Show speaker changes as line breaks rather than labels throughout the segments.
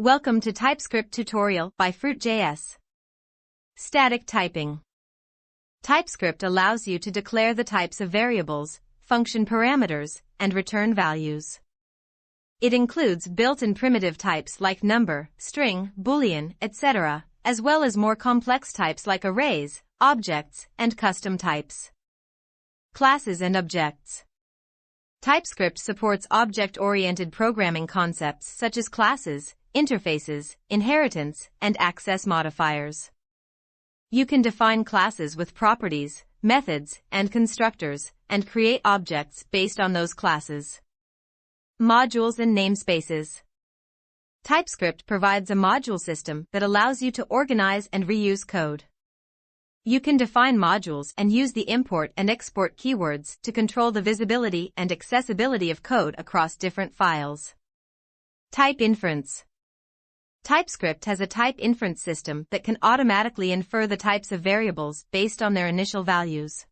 Welcome to Typescript tutorial by Fruit.js. Static typing. Typescript allows you to declare the types of variables, function parameters, and return values. It includes built-in primitive types like number, string, boolean, etc., as well as more complex types like arrays, objects, and custom types. Classes and objects. Typescript supports object-oriented programming concepts such as classes, interfaces, inheritance, and access modifiers. You can define classes with properties, methods, and constructors, and create objects based on those classes. Modules and namespaces. Typescript provides a module system that allows you to organize and reuse code. You can define modules and use the import and export keywords to control the visibility and accessibility of code across different files. Type inference. Typescript has a type inference system that can automatically infer the types of variables based on their initial values.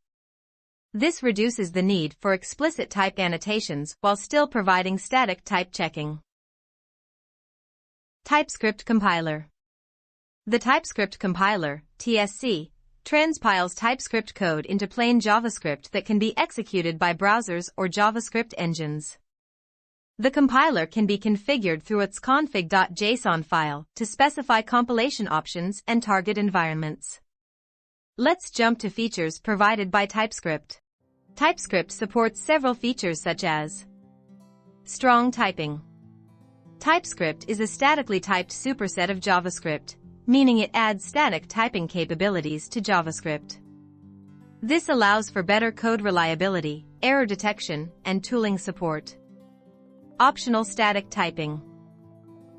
This reduces the need for explicit type annotations while still providing static type checking. Typescript compiler. The Typescript compiler, TSC, transpiles TypeScript code into plain JavaScript that can be executed by browsers or JavaScript engines. The compiler can be configured through its config.json file to specify compilation options and target environments. Let's jump to features provided by Typescript. Typescript supports several features such as strong typing. Typescript is a statically typed superset of JavaScript, meaning it adds static typing capabilities to JavaScript. This allows for better code reliability, error detection, and tooling support. Optional static typing.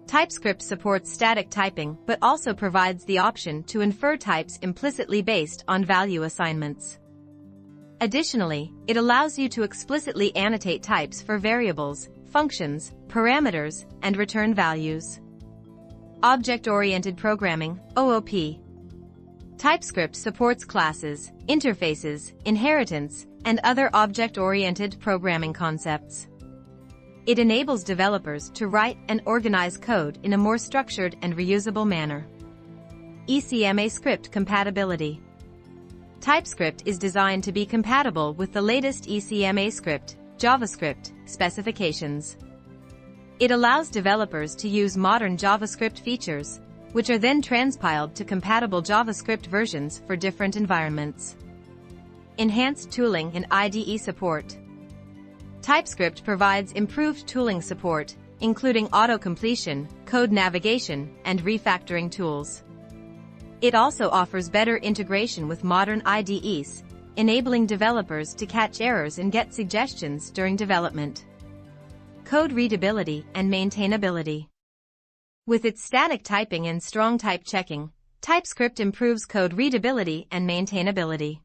Typescript supports static typing but also provides the option to infer types implicitly based on value assignments. Additionally, it allows you to explicitly annotate types for variables, functions, parameters, and return values. Object-oriented programming, OOP. Typescript supports classes, interfaces, inheritance, and other object-oriented programming concepts. It enables developers to write and organize code in a more structured and reusable manner. ECMAScript compatibility. Typescript is designed to be compatible with the latest ECMAScript, JavaScript, specifications. It allows developers to use modern JavaScript features, which are then transpiled to compatible JavaScript versions for different environments. Enhanced tooling and IDE support. Typescript provides improved tooling support, including auto-completion, code navigation, and refactoring tools. It also offers better integration with modern IDEs, enabling developers to catch errors and get suggestions during development. Code readability and maintainability. With its static typing and strong type checking, Typescript improves code readability and maintainability.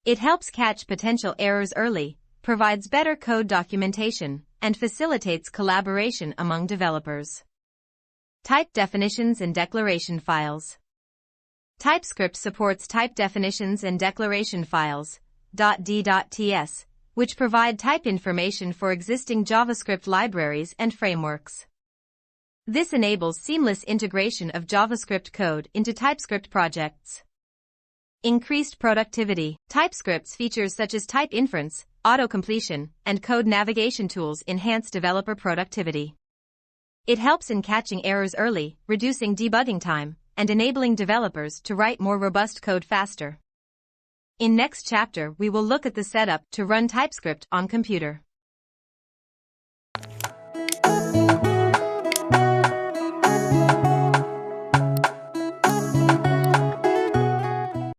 It helps catch potential errors early, provides better code documentation, and facilitates collaboration among developers. Type definitions and declaration files. Typescript supports type definitions and declaration files, .d.ts, which provide type information for existing JavaScript libraries and frameworks. This enables seamless integration of JavaScript code into Typescript projects. Increased productivity. Typescript's features such as type inference, auto-completion, and code navigation tools enhance developer productivity. It helps in catching errors early, reducing debugging time, and enabling developers to write more robust code faster. In next chapter we will look at the setup to run Typescript on computer.